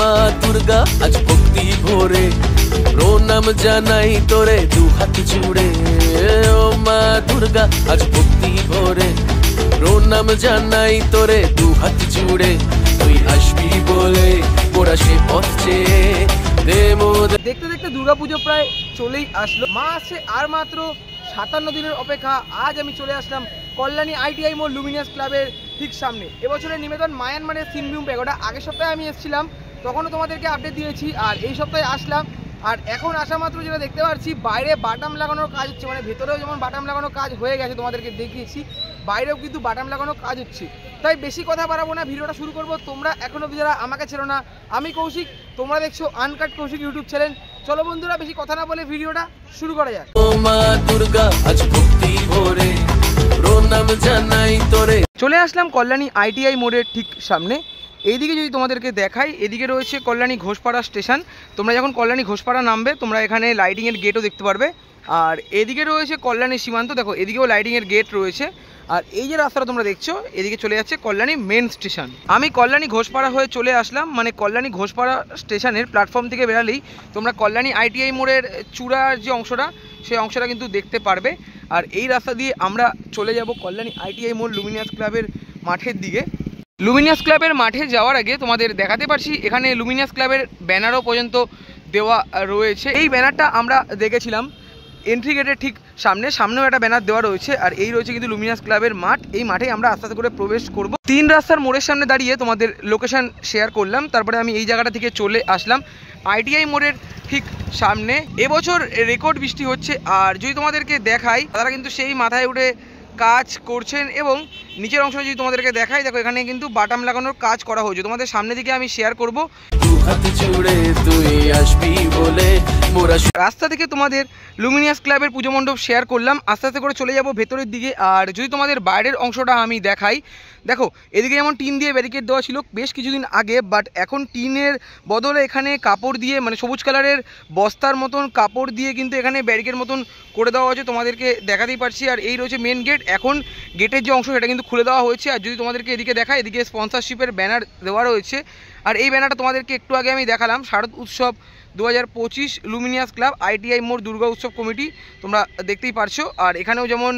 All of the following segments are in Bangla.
মা দুর্গা আজ ভক্তি ভরে প্রণাম জানাই তোরে দু হাত জুড়ে। ও মা দুর্গা আজ ভক্তি ভরে প্রণাম জানাই তোরে দু হাত জুড়ে। তুই আসবি বলে ওরা সে পথ চেয়ে দেখতে দেখতে দুর্গাপুজো প্রায় চলেই আসলো। মা আসছে আর মাত্র 57 দিনের অপেক্ষা। আজ আমি চলে আসলাম কল্যাণী ITI মোড় লুমিনাস ক্লাবের ঠিক সামনে। এবছরের নিবেদন মায়ানমারের সিনভিউ প্যাগোডা। আগের সপ্তাহে আমি এসেছিলাম, তখনও তোমাদেরকে আপডেট দিয়েছি। আর এই সপ্তাহে আসলাম, আর এখন আসা মাত্র যেটা দেখতে পাচ্ছি বাইরে বাটাম লাগানোর কাজ হচ্ছে, মানে ভেতরেও যেমন বাটাম লাগানোর কাজ হয়ে গেছে তোমাদেরকে দেখিয়েছি, বাইরেও কিন্তু বাটাম লাগানোর কাজ হচ্ছে। তাই বেশি কথা বাড়াবো না, ভিডিওটা শুরু করবো। তোমরা এখনো যারা আমাকে ছেড়ো না, আমি কৌশিক, তোমরা দেখছো আনকাট কৌশিক ইউটিউব চ্যানেল। চলো বন্ধুরা, বেশি কথা না বলে ভিডিওটা শুরু করা যাক। ও মা দুর্গা আজ ভক্তি ভরে প্রণাম জানাই তোরে। চলে আসলাম কল্যাণী ITI মোড়ের ঠিক সামনে। এইদিকে যদি তোমাদেরকে দেখাই, এদিকে রয়েছে কল্যাণী ঘোষপাড়া স্টেশন। তোমরা যখন কল্যাণী ঘোষপাড়া নামবে, তোমরা এখানে লাইটিংয়ের গেটও দেখতে পারবে। আর এদিকে রয়েছে কল্যাণী সীমান্ত, দেখো এদিকেও লাইটিংয়ের গেট রয়েছে। আর এই যে রাস্তাটা তোমরা দেখছো, এদিকে চলে যাচ্ছে কল্যাণী মেন স্টেশন। আমি কল্যাণী ঘোষপাড়া হয়ে চলে আসলাম, মানে কল্যাণী ঘোষপাড়া স্টেশনের প্ল্যাটফর্ম থেকে বেরালেই তোমরা কল্যাণী ITI মোড়ের চূড়ার যে অংশটা, সেই অংশটা কিন্তু দেখতে পারবে। আর এই রাস্তা দিয়ে আমরা চলে যাব কল্যাণী ITI মোড় লুমিনাস ক্লাবের মাঠের দিকে। লুমিনাস ক্লাবের মাঠে যাওয়ার আগে তোমাদের দেখাতে পারছি এখানে লুমিনাস ক্লাবের ব্যানারও পর্যন্ত দেওয়া রয়েছে। এই ব্যানারটা আমরা দেখেছিলাম এন্ট্রি গেটের ঠিক সামনেও একটা ব্যানার দেওয়া রয়েছে। আর এই রয়েছে কিন্তু লুমিনাস ক্লাবের মাঠ। এই মাঠে আমরা আস্তে আস্তে করে প্রবেশ করব। 3 রাস্তার মোড়ের সামনে দাঁড়িয়ে তোমাদের লোকেশন শেয়ার করলাম, তারপরে আমি এই জায়গাটা থেকে চলে আসলাম ITI মোড়ের ঠিক সামনে। এবছর রেকর্ড বৃষ্টি হচ্ছে। আর যদি তোমাদেরকে দেখাই, তারা কিন্তু সেই মাথায় উঠে কাজ করছেন। এবং নিচের অংশ যদি তোমাদেরকে দেখাই, দেখো এখানে কিন্তু বাটাম লাগানোর কাজ করা হয়েছে। তোমাদের সামনে দিকে আমি শেয়ার করব। রাস্তা থেকে তোমাদের লুমিনাস ক্লাবের পুজো মণ্ডপ শেয়ার করলাম। আস্তে আস্তে করে চলে যাব ভেতরের দিকে। আর যদি তোমাদের বাইরের অংশটা আমি দেখাই, দেখো এদিকে যেমন টিন দিয়ে ব্যারিকেড দেওয়া ছিল বেশ কিছুদিন আগে, বাট এখন টিনের বদলে এখানে কাপড় দিয়ে, মানে সবুজ কালারের বস্তার মতন কাপড় দিয়ে কিন্তু এখানে ব্যারিকেড মতন করে দেওয়া হয়েছে, তোমাদেরকে দেখাতেই পারছি। আর এই রয়েছে মেন গেট। এখন গেটের যে অংশ সেটা কিন্তু খুলে দেওয়া হয়েছে। আর যদি তোমাদেরকে এদিকে দেখায়, এদিকে স্পন্সরশিপের ব্যানার দেওয়া রয়েছে। আর এই ব্যানারটা তোমাদেরকে একটু আগে আমি দেখালাম, শারদ উৎসব 2025 লুমিনিয়াস ক্লাব ITI মোড় দুর্গা উৎসব কমিটি, তোমরা দেখতেই পারছো। আর এখানেও যেমন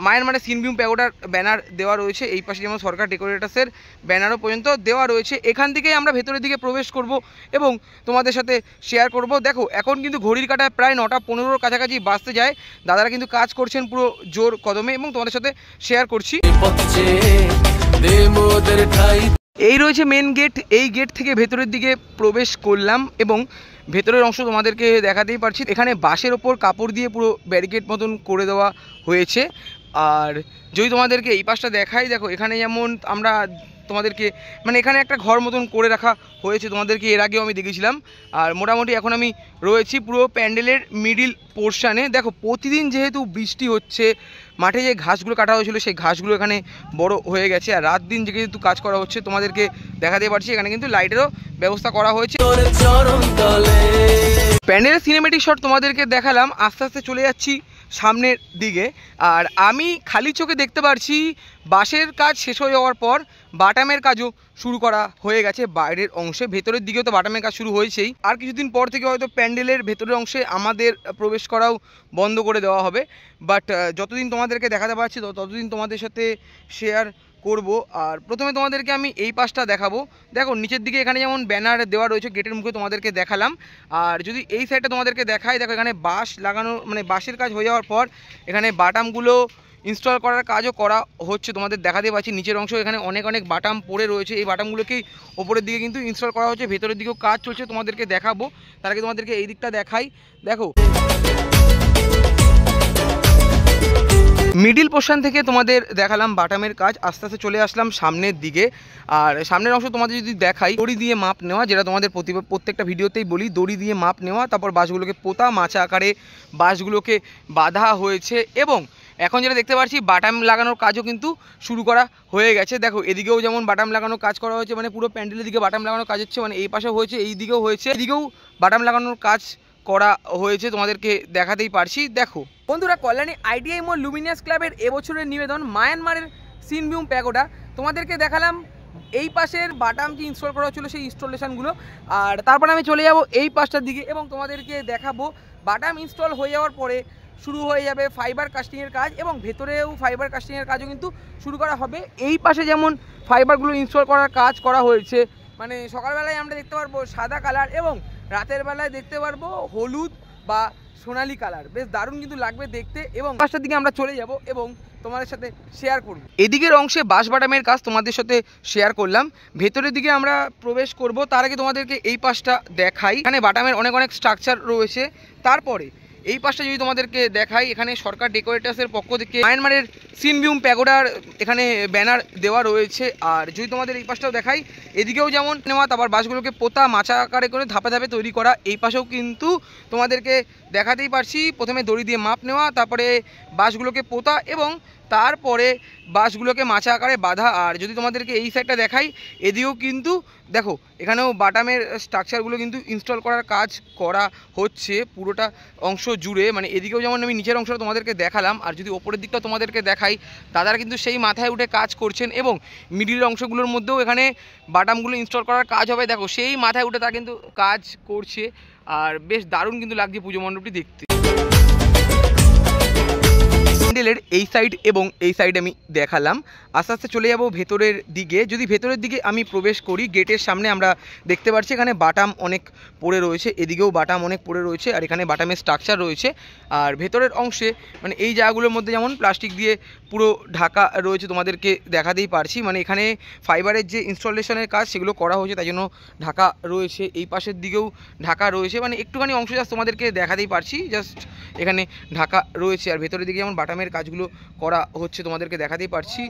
মায়ানমারের সিনভিউ প্যাগোডার ব্যানার দেওয়া রয়েছে, এই পাশে যেমন সরকার ডেকোরেটার্সের ব্যানারও পর্যন্ত দেওয়া রয়েছে। এখান থেকেই আমরা ভেতরের দিকে প্রবেশ করব এবং তোমাদের সাথে শেয়ার করব। দেখো এখন কিন্তু ঘড়ির কাঁটায় প্রায় 9টা 15 কাছাকাছি বাজতে যায়। দাদারা কিন্তু কাজ করছেন পুরো জোর কদমে এবং তোমাদের সাথে শেয়ার করছি। এই রয়েছে মেন গেট। এই গেট থেকে ভেতরের দিকে প্রবেশ করলাম এবং ভেতরের অংশ তোমাদেরকে দেখাতেই পারছি। এখানে বাঁশের ওপর কাপড় দিয়ে পুরো ব্যারিকেড মতন করে দেওয়া হয়েছে। আর যদি তোমাদেরকে এই পাশটা দেখাই, দেখো এখানে যেমন আমরা তোমাদেরকে, মানে এখানে একটা ঘর মতন করে রাখা হয়েছে, তোমাদেরকে এর আগেও আমি দেখেছিলাম। আর মোটামুটি এখন আমি রয়েছি পুরো প্যান্ডেলের মিডিল পোর্শানে। দেখো প্রতিদিন যেহেতু বৃষ্টি হচ্ছে, মাঠে যে ঘাসগুলো কাটা হয়েছিল সেই ঘাসগুলো এখানে বড় হয়ে গেছে। আর রাত দিন যেহেতু কাজ করা হচ্ছে, তোমাদেরকে দেখাতে পারছি এখানে কিন্তু লাইটেরও ব্যবস্থা করা হয়েছে। প্যান্ডেলের সিনেমেটিক শট তোমাদেরকে দেখালাম। আস্তে আস্তে চলে যাচ্ছি সামনের দিকে। আর আমি খালি চোখে দেখতে পারছি বাঁশের কাজ শেষ হয়ে যাওয়ার পর বাটামের কাজও শুরু করা হয়ে গেছে বাইরের অংশে। ভেতরের দিকেও তো বাটামের কাজ শুরু হয়েছেই। আর কিছুদিন পর থেকে হয়তো প্যান্ডেলের ভেতরের অংশে আমাদের প্রবেশ করাও বন্ধ করে দেওয়া হবে। বাট যতদিন তোমাদেরকে দেখাতে পারছি ততদিন তোমাদের সাথে শেয়ার করব। আর প্রথমে তোমাদেরকে আমি এই পাশটা দেখাবো। দেখো নিচের দিকে এখানে যেমন ব্যানার দেওয়া রয়েছে, গেটের মুখে তোমাদেরকে দেখালাম। আর যদি এই সাইডটা তোমাদেরকে দেখাই, দেখো এখানে বাঁশ লাগানো, মানে বাঁশের কাজ হয়ে যাওয়ার পর এখানে বাটামগুলো ইনস্টল করার কাজও করা হচ্ছে, তোমাদের দেখাতে পাচ্ছি। নিচের অংশ এখানে অনেক বাটাম পড়ে রয়েছে, এই বাটামগুলোকেই ওপরের দিকে কিন্তু ইনস্টল করা হচ্ছে। ভেতরের দিকেও কাজ চলছে, তোমাদেরকে দেখাবো। তার আগে তোমাদেরকে এই দিকটা দেখাই। দেখো মিডিল পোর্শন থেকে তোমাদের দেখালাম বাটামের কাজ। আস্তে আস্তে চলে আসলাম সামনের দিকে। আর সামনের অংশ তোমাদের যদি দেখাই, দড়ি দিয়ে মাপ নেওয়া, যেটা তোমাদের প্রত্যেকটা ভিডিওতেই বলি, দড়ি দিয়ে মাপ নেওয়া, তারপর বাঁশগুলোকে পোতা, মাচা আকারে বাঁশগুলোকে বাঁধা হয়েছে। এবং এখন যেটা দেখতে পাচ্ছি বাটাম লাগানোর কাজও কিন্তু শুরু করা হয়ে গেছে। দেখো এদিকেও যেমন বাটাম লাগানোর কাজ করা হয়েছে, মানে পুরো প্যান্ডেলের দিকে বাটাম লাগানোর কাজ হচ্ছে, মানে এই পাশেও হয়েছে, এই দিকেও হয়েছে, এদিকেও বাটাম লাগানোর কাজ করা হয়েছে, তোমাদেরকে দেখাতেই পারছি। দেখো বন্ধুরা, কল্যাণী ITI মোড় লুমিনাস ক্লাবের এবছরের নিবেদন মায়ানমারের সিনভিউ প্যাগোডা। তোমাদেরকে দেখালাম এই পাশের বাটাম যে ইনস্টল করা হচ্ছিলো সেই ইনস্টলেশনগুলো। আর তারপরে আমি চলে যাব এই পাশটার দিকে এবং তোমাদেরকে দেখাবো বাটাম ইনস্টল হয়ে যাওয়ার পরে শুরু হয়ে যাবে ফাইবার কাস্টিংয়ের কাজ, এবং ভেতরেও ফাইবার কাস্টিংয়ের কাজও কিন্তু শুরু করা হবে। এই পাশে যেমন ফাইবারগুলো ইনস্টল করার কাজ করা হয়েছে, মানে সকালবেলায় আমরা দেখতে পারবো সাদা কালার এবং রাতের বেলায় দেখতে পারবো হলুদ বা সোনালি কালার, বেশ দারুণ কিন্তু লাগবে দেখতে। এবং পাশটার দিকে আমরা চলে যাব এবং তোমাদের সাথে শেয়ার করব। এদিকের অংশে বাঁশ বাটামের কাজ তোমাদের সাথে শেয়ার করলাম, ভেতরের দিকে আমরা প্রবেশ করব। তার আগে তোমাদেরকে এই পাশটা দেখাই, এখানে বাটামের অনেক অনেক স্ট্রাকচার রয়েছে। তারপরে এই পাশটা যদি তোমাদেরকে দেখাই, এখানে সরকার ডেকোরেটার্সের পক্ষ থেকে মায়ানমারের সিনভিউম প্যাগোডার এখানে ব্যানার দেওয়া রয়েছে। আর যদি তোমাদের এই পাশটাও দেখাই, এদিকেও যেমন নেওয়া, তারপর বাঁশগুলোকে পোতা মাচা আকারে করে ধাপে ধাপে তৈরি করা। এই পাশেও কিন্তু তোমাদেরকে দেখাতেই পারছি, প্রথমে দড়ি দিয়ে মাপ নেওয়া, তারপরে বাঁশগুলোকে পোতা এবং তারপরে বাঁশগুলোকে মাচা আকারে বাঁধা। আর যদি তোমাদেরকে এই সাইডটা দেখাই, এদিকেও কিন্তু দেখো এখানেও বাটামের স্ট্রাকচারগুলো কিন্তু ইনস্টল করার কাজ করা হচ্ছে পুরোটা অংশ জুড়ে। মানে এদিকেও যেমন আমি নিচের অংশটা তোমাদেরকে দেখালাম, আর যদি ওপরের দিকটা তোমাদেরকে দেখাই, দাদারা কিন্তু সেই মাথায় উঠে কাজ করছেন এবং মিডিলের অংশগুলোর মধ্যেও এখানে বাটামগুলো ইনস্টল করার কাজ হবে। দেখো সেই মাথায় উঠে তারা কিন্তু কাজ করছে, আর বেশ দারুণ কিন্তু লাগছে পুজো মণ্ডপটি দেখতে। প্যান্ডেলের এই সাইড এবং এই সাইড আমি দেখালাম, আস্তে আস্তে চলে যাব ভেতরের দিকে। যদি ভেতরের দিকে আমি প্রবেশ করি, গেটের সামনে আমরা দেখতে পাচ্ছি এখানে বাটাম অনেক পড়ে রয়েছে, এদিকেও বাটাম অনেক পড়ে রয়েছে, আর এখানে বাটামের স্ট্রাকচার রয়েছে। আর ভেতরের অংশে মানে এই জায়গাগুলোর মধ্যে যেমন প্লাস্টিক দিয়ে পুরো ঢাকা রয়েছে, তোমাদেরকে দেখাতেই পারছি। মানে এখানে ফাইবারের যে ইনস্টলেশনের কাজ সেগুলো করা হয়েছে, তাই জন্য ঢাকা রয়েছে। এই পাশের দিকেও ঢাকা রয়েছে, মানে একটুখানি অংশ জাস্ট তোমাদেরকে দেখাতেই পারছি, জাস্ট এখানে ঢাকা রয়েছে। আর ভেতরের দিকে যেমন বাটামের কাজগুলো করা হচ্ছে তোমাদেরকে দেখাতেই পারছি।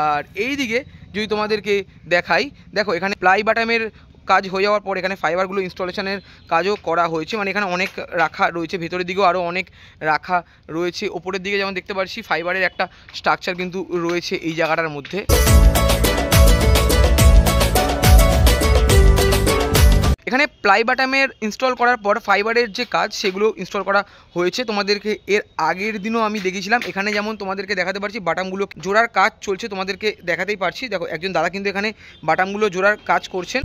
আর এই দিকে যদি তোমাদেরকে দেখাই, দেখো এখানে প্লাই বাটামের কাজ হয়ে যাওয়ার পর এখানে ফাইবারগুলো ইনস্টলেশনের কাজও করা হয়েছে। মানে এখানে অনেক রাখা রয়েছে, ভেতরের দিকেও আরও অনেক রাখা রয়েছে। ওপরের দিকে যেমন দেখতে পাচ্ছি ফাইবারের একটা স্ট্রাকচার কিন্তু রয়েছে এই জায়গাটার মধ্যে। এখানে প্লাই বাটামের ইনস্টল করার পর ফাইবারের যে কাজ সেগুলো ইনস্টল করা হয়েছে। তোমাদেরকে এর আগের দিনও আমি দেখিয়েছিলাম, এখানে যেমন তোমাদেরকে দেখাতে পারছি বাটামগুলো জোড়ার কাজ চলছে, তোমাদেরকে দেখাতেই পারছি। দেখো একজন দাদা কিন্তু এখানে বাটামগুলো জোড়ার কাজ করছেন,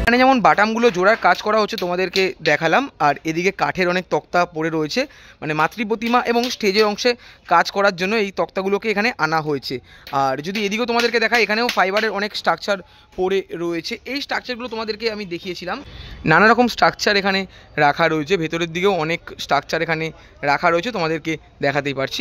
এখানে যেমন বাটামগুলো জোড়ার কাজ করা হচ্ছে তোমাদেরকে দেখালাম। আর এদিকে কাঠের অনেক তক্তা পড়ে রয়েছে, মানে মাতৃ প্রতিমা এবং স্টেজের অংশে কাজ করার জন্য এই তক্তাগুলোকে এখানে আনা হয়েছে। আর যদি এদিকেও তোমাদেরকে দেখাই, এখানেও ফাইবারের অনেক স্ট্রাকচার পড়ে রয়েছে। এই স্ট্রাকচারগুলো তোমাদেরকে আমি দেখিয়েছিলাম, নানা রকম স্ট্রাকচার এখানে রাখা রয়েছে, ভেতরের দিকেও অনেক স্ট্রাকচার এখানে রাখা রয়েছে, তোমাদেরকে দেখাতেই পারছি।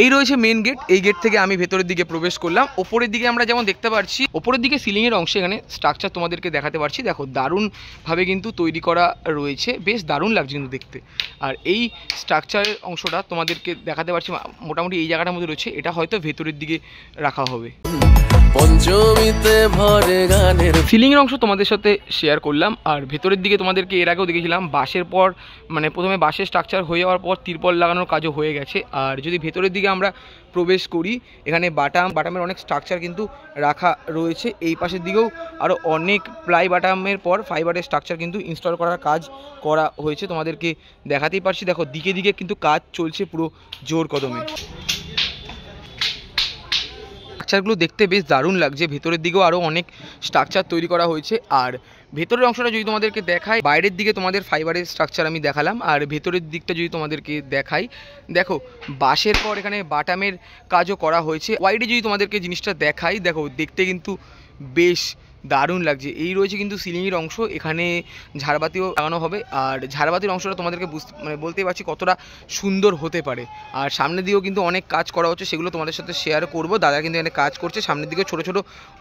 এই রয়েছে মেন গেট, এই গেট থেকে আমি ভেতরের দিকে প্রবেশ করলাম। ওপরের দিকে আমরা যেমন দেখতে পাচ্ছি, ওপরের দিকে সিলিংয়ের অংশে এখানে স্ট্রাকচার তোমাদেরকে দেখাতে পারছি। দেখো দারুণভাবে কিন্তু তৈরি করা রয়েছে, বেশ দারুণ লাগছে কিন্তু দেখতে। আর এই স্ট্রাকচারের অংশটা তোমাদেরকে দেখাতে পারছি, মোটামুটি এই জায়গাটার মধ্যে রয়েছে, এটা হয়তো ভেতরের দিকে রাখা হবে। পঞ্চমীতে ভরে গানের সিলিংয়ের অংশ তোমাদের সাথে শেয়ার করলাম। আর ভেতরের দিকে তোমাদেরকে এর আগেও দেখেছিলাম, বাঁশের পর মানে প্রথমে বাঁশের স্ট্রাকচার হয়ে যাওয়ার পর তিরপল লাগানোর কাজও হয়ে গেছে। আর যদি ভেতরের দিকে আমরা প্রবেশ করি, এখানে বাটামের অনেক স্ট্রাকচার কিন্তু রাখা রয়েছে। এই পাশের দিকেও আরও অনেক প্লাই বাটামের পর ফাইবারের স্ট্রাকচার কিন্তু ইনস্টল করার কাজ করা হয়েছে, তোমাদেরকে দেখাতেই পারছি। দেখো দিকে দিকে কিন্তু কাজ চলছে পুরো জোর কদমে। স্ট্রাকচারগুলো দেখতে বেশ দারুণ লাগছে, ভেতরের দিকেও আরও অনেক স্ট্রাকচার তৈরি করা হয়েছে। আর ভেতরের অংশটা যদি তোমাদেরকে দেখাই, বাইরের দিকে তোমাদের ফাইবারের স্ট্রাকচার আমি দেখালাম, আর ভেতরের দিকটা যদি তোমাদেরকে দেখাই, দেখো বাঁশের পর এখানে বাটামের কাজও করা হয়েছে। ওয়াইডে যদি তোমাদেরকে জিনিসটা দেখাই, দেখো দেখতে কিন্তু বেশ দারুণ লাগছে। এই রয়েছে কিন্তু সিলিংয়ের অংশ, এখানে ঝাড়বাতিও লাগানো হবে। আর ঝাড়বাতির অংশটা তোমাদেরকে বলতেই পারছি কতটা সুন্দর হতে পারে। আর সামনের দিকেও কিন্তু অনেক কাজ করা হচ্ছে, সেগুলো তোমাদের সাথে শেয়ার করব। দাদা কিন্তু এখানে কাজ করছে, সামনের দিকে ছোট ছোট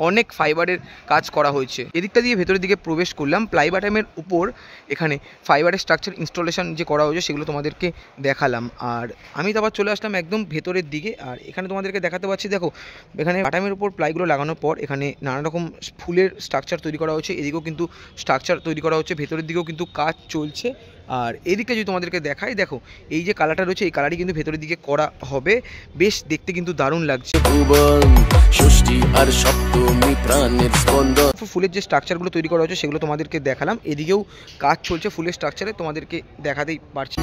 অনেক ফাইবারের কাজ করা হয়েছে। এদিকটা দিয়ে ভেতরের দিকে প্রবেশ করলাম, প্লাই বাটামের উপর এখানে ফাইবারের স্ট্রাকচার ইনস্টলেশন যে করা হয়েছে সেগুলো তোমাদেরকে দেখালাম। আর আমি তারপর চলে আসলাম একদম ভেতরের দিকে। আর এখানে তোমাদেরকে দেখাতে পাচ্ছি, দেখো এখানে বাটামের উপর প্লাইগুলো লাগানোর পর এখানে নানা রকম ফুলের স্ট্রাকচার তৈরি করা হচ্ছে, এদিকেও কিন্তু স্ট্রাকচার তৈরি করা হচ্ছে, ভেতরের দিকেও কিন্তু কাজ চলছে। আর এদিকটা যদি তোমাদেরকে দেখাই, দেখো এই যে কালারটা রয়েছে এই কালারই কিন্তু ভেতরের দিকে করা হবে, বেশ দেখতে কিন্তু দারুণ লাগছে। ষষ্ঠী আর সপ্তমী প্রাণের স্পন্দন। ফুলের যে স্ট্রাকচারগুলো তৈরি করা হচ্ছে সেগুলো তোমাদেরকে দেখালাম, এদিকেও কাজ চলছে ফুলের স্ট্রাকচারে, তোমাদেরকে দেখাতেই পারছি।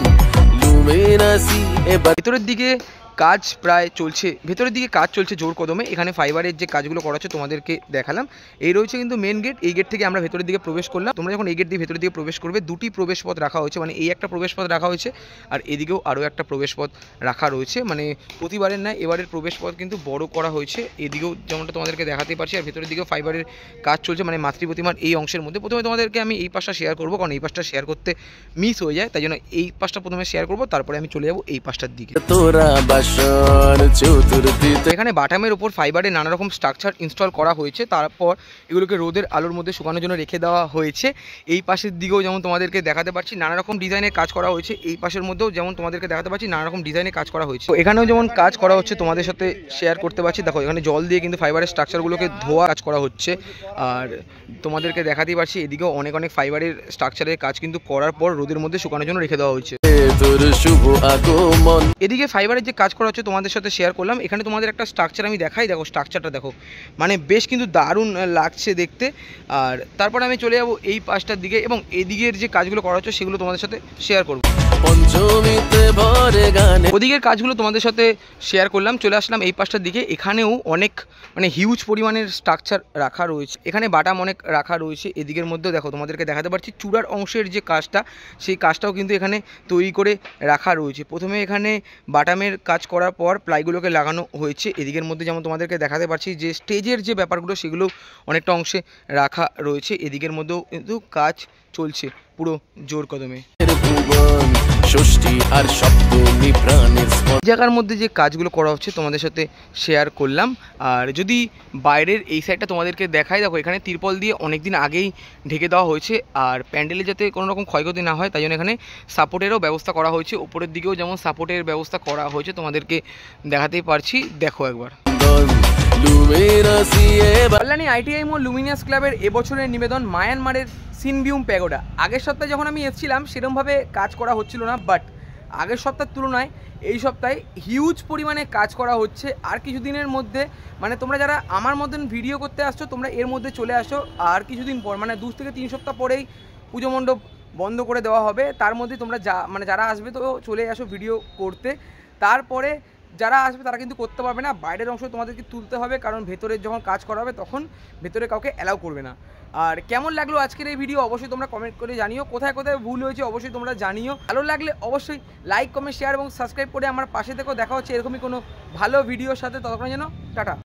ভেতরের দিকে কাজ প্রায় চলছে, ভেতরের দিকে কাজ চলছে জোর কদমে। এখানে ফাইবারের যে কাজগুলো করা হচ্ছে তোমাদেরকে দেখালাম। এই রয়েছে কিন্তু মেন গেট, এই গেট থেকে আমরা ভেতরের দিকে প্রবেশ করলাম। তোমরা যখন এই গেট দিয়ে ভেতরের দিকে প্রবেশ করবে, দুটি প্রবেশ পথ রাখা হয়েছে, মানে এই একটা প্রবেশ পথ রাখা হয়েছে আর এদিকেও আরও একটা প্রবেশ পথ রাখা রয়েছে। মানে প্রতিবারের নয় এবারের প্রবেশ পথ কিন্তু বড় করা হয়েছে, এদিকেও যেমনটা তোমাদেরকে দেখাতেই পারছি। আর ভেতরের দিকেও ফাইবারের কাজ চলছে, মানে মাতৃ প্রতিমার এই অংশের মধ্যে। প্রথমে তোমাদেরকে আমি এই পাশটা শেয়ার করবো, কারণ এই পাশটা শেয়ার করতে মিস হয়ে যায়, তাই জন্য এই পাশটা প্রথমে শেয়ার করবো, তারপরে আমি চলে যাবো এই পাশটার দিকে। তোরা বাসন তো এখানে বাটামের উপর ফাইবারের নানা রকম স্ট্রাকচার ইনস্টল করা হয়েছে, তারপর এগুলোকে রোদের আলোর মধ্যে শুকানোর জন্য রেখে দেওয়া হয়েছে। এই পাশের দিকেও যেমন তোমাদেরকে দেখাতে পারছি নানা রকম ডিজাইনের কাজ করা হয়েছে, এই পাশের মধ্যেও যেমন তোমাদেরকে দেখাতে পারছি নানা রকম ডিজাইনের কাজ করা হয়েছে। তো এখানেও যেমন কাজ করা হচ্ছে তোমাদের সাথে শেয়ার করতে পারছি। দেখো এখানে জল দিয়ে কিন্তু ফাইবারের স্ট্রাকচারগুলোকে ধোয়া কাজ করা হচ্ছে, আর তোমাদেরকে দেখাতেই পারছি এদিকেও অনেক অনেক ফাইবারের স্ট্রাকচারের কাজ কিন্তু করার পর রোদের মধ্যে শুকানোর জন্য রেখে দেওয়া হয়েছে। শুভ আগমন। এদিকে ফাইবারের যে কাজ করা হচ্ছে তোমাদের সাথে শেয়ার করলাম। এখানে তোমাদের একটা স্ট্রাকচার আমি দেখাই, দেখো স্ট্রাকচারটা দেখো, মানে বেশ কিন্তু দারুণ লাগছে দেখতে। আর তারপর আমি চলে যাবো এই পাশটার দিকে এবং এদিকের যে কাজগুলো করা হচ্ছে সেগুলো তোমাদের সাথে শেয়ার করবো। পঞ্চমীতে ভরে গানে ওদিকের কাজগুলো তোমাদের সাথে শেয়ার করলাম। চলে আসলাম এই পাশটার দিকে, এখানেও অনেক মানে হিউজ পরিমাণের স্ট্রাকচার রাখা রয়েছে, এখানে বাটাম অনেক রাখা রয়েছে। এদিকের মধ্যেও দেখো তোমাদেরকে দেখাতে পারছি চূড়ার অংশের যে কাজটা, সেই কাজটাও কিন্তু এখানে তৈরি করে রাখা রয়েছে। প্রথমে এখানে বাটামের কাজ করার পর প্লাইগুলোকে লাগানো হয়েছে। এদিকের মধ্যে যেমন তোমাদেরকে দেখাতে পারছি যে স্টেজের যে ব্যাপারগুলো সেগুলো অনেকটা অংশে রাখা রয়েছে। এদিকের মধ্যেও কিন্তু কাজ চলছে পুরো জোর কদমে। ষষ্ঠী আর সপ্তমী প্রাণের জায়গার মধ্যে যে কাজগুলো করা হচ্ছে তোমাদের সাথে শেয়ার করলাম। আর যদি বাইরের এই সাইডটা তোমাদেরকে দেখাই, দেখো এখানে তিরপল দিয়ে অনেক দিন আগেই ঢেকে দেওয়া হয়েছে, আর প্যান্ডেলে যাতে কোনো রকম ক্ষয়ক্ষতি না হয় তাই জন্য এখানে সাপোর্টেরও ব্যবস্থা করা হয়েছে। উপরের দিকেও যেমন সাপোর্টের ব্যবস্থা করা হয়েছে তোমাদেরকে দেখাতেই পারছি, দেখো একবার। কল্যাণী আইটিআই মোড় লুমিনাস ক্লাবের এবছরের নিবেদন মায়ানমারের সিনবিউম প্যাগোডা। আগের সপ্তাহে যখন আমি এসেছিলাম সেরকমভাবে কাজ করা হচ্ছিল না, বাট আগের সপ্তাহের তুলনায় এই সপ্তাহে হিউজ পরিমাণে কাজ করা হচ্ছে। আর কিছুদিনের মধ্যে মানে তোমরা যারা আমার মতন ভিডিও করতে আসছো তোমরা এর মধ্যে চলে আসো, আর কিছুদিন পর মানে 2 থেকে 3 সপ্তাহ পরেই পুজো মণ্ডপ বন্ধ করে দেওয়া হবে। তার মধ্যে তোমরা যারা আসবে তো চলে আসো ভিডিও করতে। তারপরে যারা আসবে তারা কিন্তু করতে পারবে না, বাইরের অংশ তোমাদেরকে তুলতে হবে, কারণ ভেতরের যখন কাজ করা হবে তখন ভেতরে কাউকে অ্যালাউ করবে না। আর কেমন লাগলো আজকের এই ভিডিও অবশ্যই তোমরা কমেন্ট করে জানিও, কোথায় কোথায় ভুল হয়েছে অবশ্যই তোমরা জানিও। ভালো লাগলে অবশ্যই লাইক কমেন্ট শেয়ার এবং সাবস্ক্রাইব করে আমার পাশে থেকেও। দেখা হচ্ছে এরকমই কোনো ভালো ভিডিওর সাথে, ততক্ষণ যেন টাটা।